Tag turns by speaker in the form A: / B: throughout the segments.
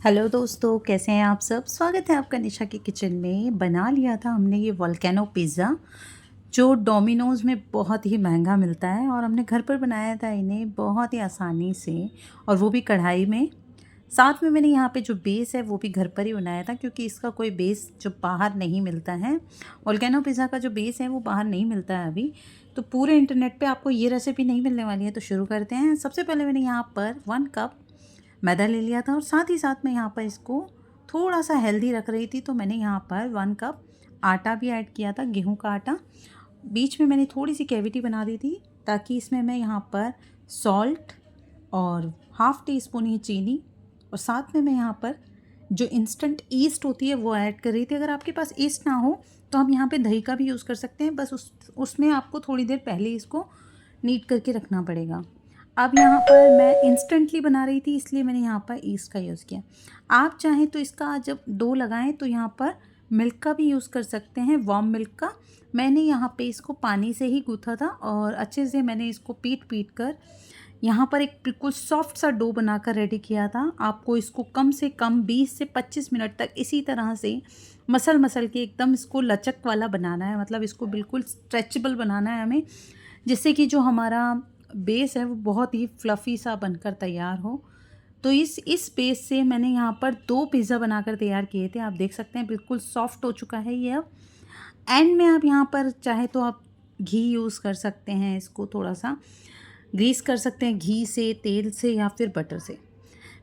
A: Hello दोस्तों, कैसे हैं आप सब। स्वागत है आपका निशा की किचन में। बना लिया था हमने ये वोल्केनो पिज़्ज़ा जो डोमिनोज़ में बहुत ही महंगा मिलता है, और हमने घर पर बनाया था इन्हें बहुत ही आसानी से, और वो भी कढ़ाई में। साथ में मैंने यहाँ पे जो बेस है वो भी घर पर ही बनाया था, क्योंकि इसका कोई बेस जो बाहर नहीं मिलता है। वोल्केनो पिज़्ज़ा का जो बेस है वो बाहर नहीं मिलता है अभी, तो पूरे इंटरनेट पे आपको ये रेसिपी नहीं मिलने वाली है। तो शुरू करते हैं। सबसे पहले मैंने यहाँ पर 1 कप मैदा ले लिया था, और साथ ही साथ मैं यहाँ पर इसको थोड़ा सा हेल्दी रख रही थी, तो मैंने यहाँ पर 1 कप आटा भी ऐड किया था, गेहूं का आटा। बीच में मैंने थोड़ी सी कैविटी बना दी थी, ताकि इसमें मैं यहाँ पर सॉल्ट और हाफ़ टी स्पून ही चीनी, और साथ में मैं यहाँ पर जो इंस्टेंट ईस्ट होती है वो ऐड कर रही थी। अगर आपके पास ईस्ट ना हो तो हम यहाँ पे दही का भी यूज़ कर सकते हैं, बस उसमें आपको थोड़ी देर पहले इसको नीट करके रखना पड़ेगा। अब यहाँ पर मैं इंस्टेंटली बना रही थी, इसलिए मैंने यहाँ पर ईस्ट का यूज़ किया। आप चाहें तो इसका जब डो लगाएं तो यहाँ पर मिल्क का भी यूज़ कर सकते हैं, वार्म मिल्क का। मैंने यहाँ पे इसको पानी से ही गूँथा था, और अच्छे से मैंने इसको पीट पीट कर यहाँ पर एक बिल्कुल सॉफ्ट सा डो बनाकर रेडी किया था। आपको इसको कम से कम 20 से 25 मिनट तक इसी तरह से मसल मसल के एकदम इसको लचक वाला बनाना है, मतलब इसको बिल्कुल स्ट्रेचेबल बनाना है हमें, जिससे कि जो हमारा बेस है वो बहुत ही फ्लफ़ी सा बनकर तैयार हो। तो इस बेस से मैंने यहाँ पर 2 पिज़्ज़ा बनाकर तैयार किए थे। आप देख सकते हैं बिल्कुल सॉफ्ट हो चुका है ये अब। एंड में आप यहाँ पर चाहे तो आप घी यूज़ कर सकते हैं, इसको थोड़ा-सा ग्रीस कर सकते हैं घी से, तेल से या फिर बटर से।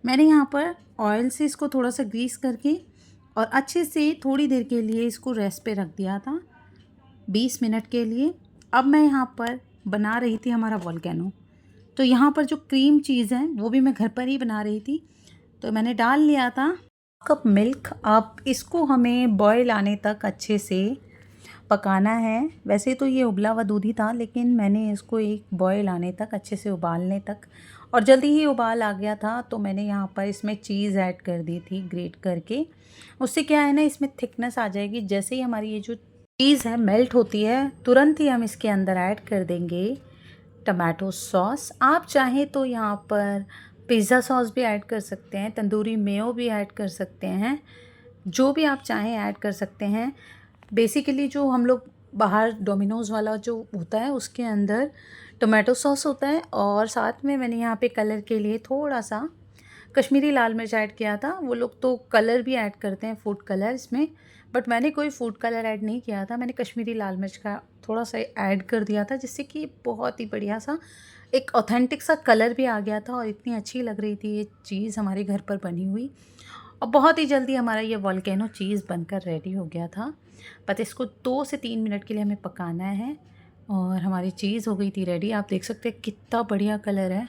A: मैंने यहाँ पर ऑयल से इसको थोड़ा-सा ग्रीस करके और अच्छे से थोड़ी देर के लिए इसको रेस्ट पे रख दिया था, 20 मिनट के लिए। अब मैं यहाँ पर बना रही थी हमारा वोल्केनो। तो यहाँ पर जो क्रीम चीज़ है वो भी मैं घर पर ही बना रही थी, तो मैंने डाल लिया था कप मिल्क। अब इसको हमें बॉयल आने तक अच्छे से पकाना है। वैसे तो ये उबला हुआ दूध ही था, लेकिन मैंने इसको एक बॉयल आने तक, अच्छे से उबालने तक, और जल्दी ही उबाल आ गया था तो मैंने यहाँ पर इसमें चीज़ ऐड कर दी थी ग्रेट करके। उससे क्या है ना, इसमें थिकनेस आ जाएगी। जैसे ही हमारी ये जो चीज़ है मेल्ट होती है, तुरंत ही हम इसके अंदर ऐड कर देंगे टमाटो सॉस। आप चाहें तो यहाँ पर पिज़्ज़ा सॉस भी ऐड कर सकते हैं, तंदूरी मेयो भी ऐड कर सकते हैं, जो भी आप चाहें ऐड कर सकते हैं। बेसिकली जो हम लोग बाहर डोमिनोज़ वाला जो होता है उसके अंदर टोमेटो सॉस होता है, और साथ में मैंने यहाँ पे कलर के लिए थोड़ा सा कश्मीरी लाल मिर्च ऐड किया था। वो लोग तो कलर भी ऐड करते हैं, फूड कलर इसमें, बट मैंने कोई फूड कलर ऐड नहीं किया था। मैंने कश्मीरी लाल मिर्च का थोड़ा सा ऐड कर दिया था, जिससे कि बहुत ही बढ़िया सा एक ऑथेंटिक सा कलर भी आ गया था, और इतनी अच्छी लग रही थी ये चीज़ हमारे घर पर बनी हुई। और बहुत ही जल्दी हमारा ये वोल्केनो चीज़ बनकर रेडी हो गया था। बस इसको 2 से 3 मिनट के लिए हमें पकाना है, और हमारी चीज़ हो गई थी रेडी। आप देख सकते हैं कितना बढ़िया कलर है।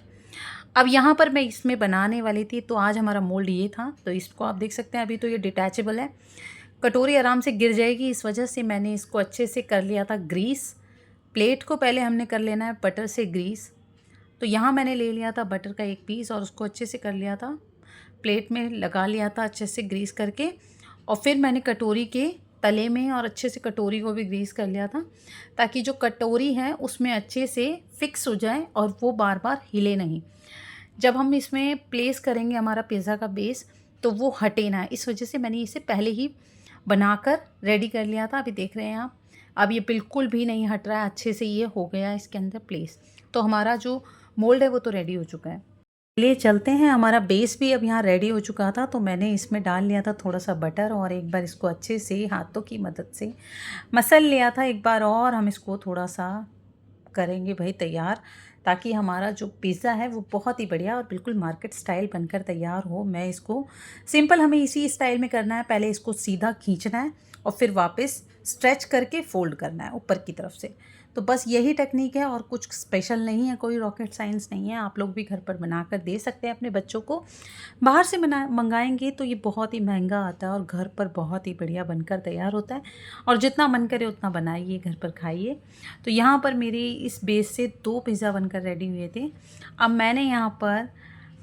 A: अब यहाँ पर मैं इसमें बनाने वाली थी, तो आज हमारा मोल्ड ये था, तो इसको आप देख सकते हैं। अभी तो ये डिटैचेबल है, कटोरी आराम से गिर जाएगी, इस वजह से मैंने इसको अच्छे से कर लिया था ग्रीस। प्लेट को पहले हमने कर लेना है बटर से ग्रीस। तो यहाँ मैंने ले लिया था बटर का एक पीस, और उसको अच्छे से कर लिया था, प्लेट में लगा लिया था अच्छे से ग्रीस करके। और फिर मैंने कटोरी के तले में और अच्छे से कटोरी को भी ग्रीस कर लिया था, ताकि जो कटोरी है उसमें अच्छे से फिक्स हो जाए और वो बार बार हिले नहीं। जब हम इसमें प्लेस करेंगे हमारा पिज़्ज़ा का बेस, तो वो हटे ना, इस वजह से मैंने इसे पहले ही बनाकर रेडी कर लिया था। अभी देख रहे हैं आप, अब ये बिल्कुल भी नहीं हट रहा है, अच्छे से ये हो गया इसके अंदर प्लेस। तो हमारा जो मोल्ड है वो तो रेडी हो चुका है। चलिए चलते हैं। हमारा बेस भी अब यहाँ रेडी हो चुका था, तो मैंने इसमें डाल लिया था थोड़ा सा बटर, और एक बार इसको अच्छे से हाथों की मदद से मसल लिया था एक बार, और हम इसको थोड़ा सा करेंगे भाई तैयार, ताकि हमारा जो पिज़्ज़ा है वो बहुत ही बढ़िया और बिल्कुल मार्केट स्टाइल बनकर तैयार हो। मैं इसको सिंपल, हमें इसी स्टाइल में करना है। पहले इसको सीधा खींचना है, और फिर वापस स्ट्रेच करके फोल्ड करना है ऊपर की तरफ से। तो बस यही टेक्निक है, और कुछ स्पेशल नहीं है, कोई रॉकेट साइंस नहीं है। आप लोग भी घर पर बनाकर दे सकते हैं अपने बच्चों को। बाहर से मंगाएंगे तो ये बहुत ही महंगा आता है, और घर पर बहुत ही बढ़िया बनकर तैयार होता है। और जितना मन करे उतना बनाइए, घर पर खाइए। तो यहाँ पर मेरी इस बेस से 2 पिज़्ज़ा बनकर रेडी हुए थे। अब मैंने यहाँ पर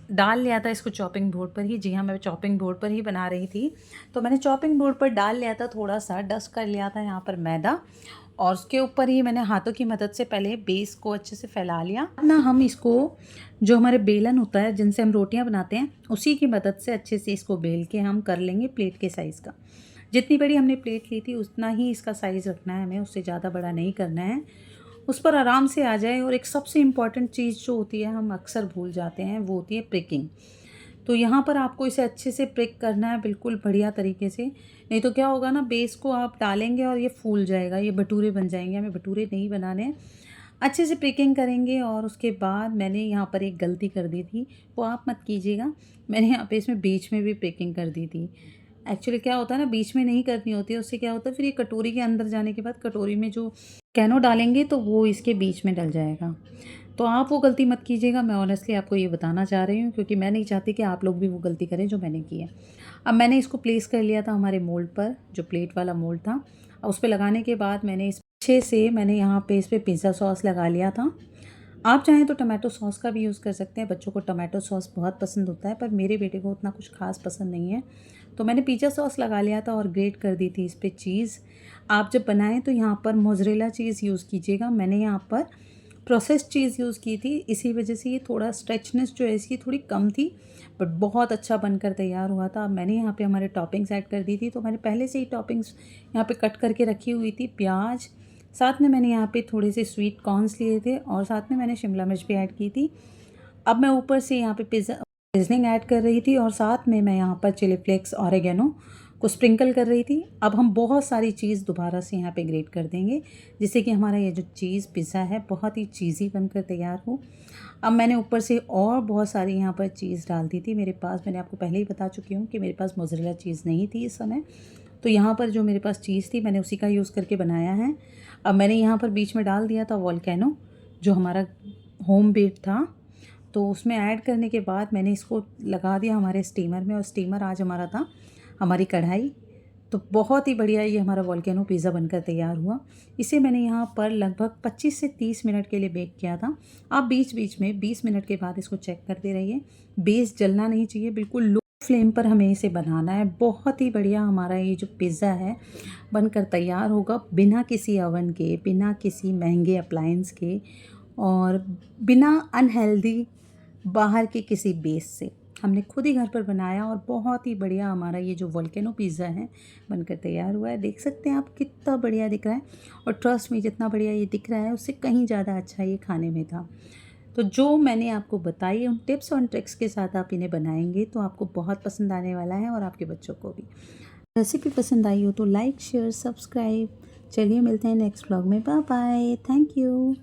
A: डाल लिया था इसको चॉपिंग बोर्ड पर ही। जी हाँ, मैं चॉपिंग बोर्ड पर ही बना रही थी, तो मैंने चॉपिंग बोर्ड पर डाल लिया था, थोड़ा सा डस्ट कर लिया था यहाँ पर मैदा, और उसके ऊपर ही मैंने हाथों की मदद से पहले बेस को अच्छे से फैला लिया। ना हम इसको जो हमारे बेलन होता है जिनसे हम रोटियां बनाते हैं उसी की मदद से अच्छे से इसको बेल के हम कर लेंगे प्लेट के साइज़ का। जितनी बड़ी हमने प्लेट ली थी उतना ही इसका साइज़ रखना है हमें, उससे ज़्यादा बड़ा नहीं करना है। उस पर आराम से आ जाए। और एक सबसे इम्पॉर्टेंट चीज़ जो होती है हम अक्सर भूल जाते हैं वो होती है प्रिकिंग। तो यहाँ पर आपको इसे अच्छे से प्रिक करना है बिल्कुल बढ़िया तरीके से, नहीं तो क्या होगा ना, बेस को आप डालेंगे और ये फूल जाएगा, ये भटूरे बन जाएंगे। हमें भटूरे नहीं बनाने हैं। अच्छे से प्रिकिंग करेंगे। और उसके बाद मैंने यहाँ पर एक गलती कर दी थी, वो आप मत कीजिएगा। मैंने यहाँ पे इसमें बीच में भी प्रिकिंग कर दी थी। एक्चुअली क्या होता है ना, बीच में नहीं करनी होती है, उससे क्या होता है फिर ये कटोरी के अंदर जाने के बाद कटोरी में जो कैनो डालेंगे तो वो इसके बीच में डल जाएगा। तो आप वो गलती मत कीजिएगा। मैं ऑनेस्टली आपको ये बताना चाह रही हूँ क्योंकि मैं नहीं चाहती कि आप लोग भी वो गलती करें जो मैंने की है। अब मैंने इसको प्लेस कर लिया था हमारे मोल्ड पर, जो प्लेट वाला मोल्ड था। अब उस पर लगाने के बाद मैंने इस अच्छे से मैंने यहाँ पे इस पर पिज़्ज़ा सॉस लगा लिया था। आप चाहें तो टमाटो सॉस का भी यूज़ कर सकते हैं। बच्चों को टमाटो सॉस बहुत पसंद होता है, पर मेरे बेटे को उतना कुछ खास पसंद नहीं है। तो मैंने पिज़्ज़ा सॉस लगा लिया था और ग्रेट कर दी थी इस पर चीज़। आप जब बनाएं तो यहाँ पर मोज़रेला चीज़ यूज़ कीजिएगा। मैंने यहाँ पर प्रोसेस्ड चीज़ यूज़ की थी, इसी वजह से ये थोड़ा स्ट्रेचनेस जो है इसकी थोड़ी कम थी, बट बहुत अच्छा बनकर तैयार हुआ था। अब मैंने यहाँ पे हमारे टॉपिंग्स ऐड कर दी थी। तो मैंने पहले से ही टॉपिंग्स यहाँ पे कट करके रखी हुई थी। प्याज, साथ में मैंने यहाँ पे थोड़े से स्वीट कॉर्न्स लिए थे और साथ में मैंने शिमला मिर्च भी ऐड की थी। अब मैं ऊपर से यहाँ पे सीजनिंग ऐड कर रही थी और साथ में मैं यहाँ पर चिली फ्लेक्स ऑरिगेनो को स्प्रिंकल कर रही थी। अब हम बहुत सारी चीज़ दोबारा से यहाँ पे ग्रेट कर देंगे जिससे कि हमारा ये जो चीज़ पिज़्ज़ा है बहुत ही चीज़ी बनकर तैयार हो। अब मैंने ऊपर से और बहुत सारी यहाँ पर चीज़ डाल दी थी। मेरे पास, मैंने आपको पहले ही बता चुकी हूँ कि मेरे पास मोज़रेला चीज़ नहीं थी इस समय, तो यहाँ पर जो मेरे पास चीज़ थी मैंने उसी का यूज़ करके बनाया है। अब मैंने यहाँ पर बीच में डाल दिया था वोल्केनो जो हमारा होम बेड था। तो उसमें ऐड करने के बाद मैंने इसको लगा दिया हमारे स्टीमर में, और स्टीमर आज हमारा था हमारी कढ़ाई। तो बहुत ही बढ़िया ये हमारा वोल्केनो पिज़्ज़ा बनकर तैयार हुआ। इसे मैंने यहाँ पर लगभग 25 से 30 मिनट के लिए बेक किया था। आप बीच बीच में 20 मिनट के बाद इसको चेक करते रहिए। बेस जलना नहीं चाहिए, बिल्कुल लो फ्लेम पर हमें इसे बनाना है। बहुत ही बढ़िया हमारा ये जो पिज़्ज़ा है बनकर तैयार होगा, बिना किसी ओवन के, बिना किसी महंगे अप्लायंस के, और बिना अनहेल्दी बाहर के किसी बेस से। हमने खुद ही घर पर बनाया और बहुत ही बढ़िया हमारा ये जो वोल्केनो पिज़्ज़ा है बनकर तैयार हुआ है। देख सकते हैं आप कितना बढ़िया दिख रहा है, और ट्रस्ट में जितना बढ़िया ये दिख रहा है उससे कहीं ज़्यादा अच्छा ये खाने में था। तो जो मैंने आपको बताई उन टिप्स और ट्रिक्स के साथ आप इन्हें बनाएंगे तो आपको बहुत पसंद आने वाला है, और आपके बच्चों को भी। रेसिपी पसंद आई हो तो लाइक, शेयर, सब्सक्राइब। चलिए मिलते हैं नेक्स्ट व्लॉग में। Bye bye, thank you.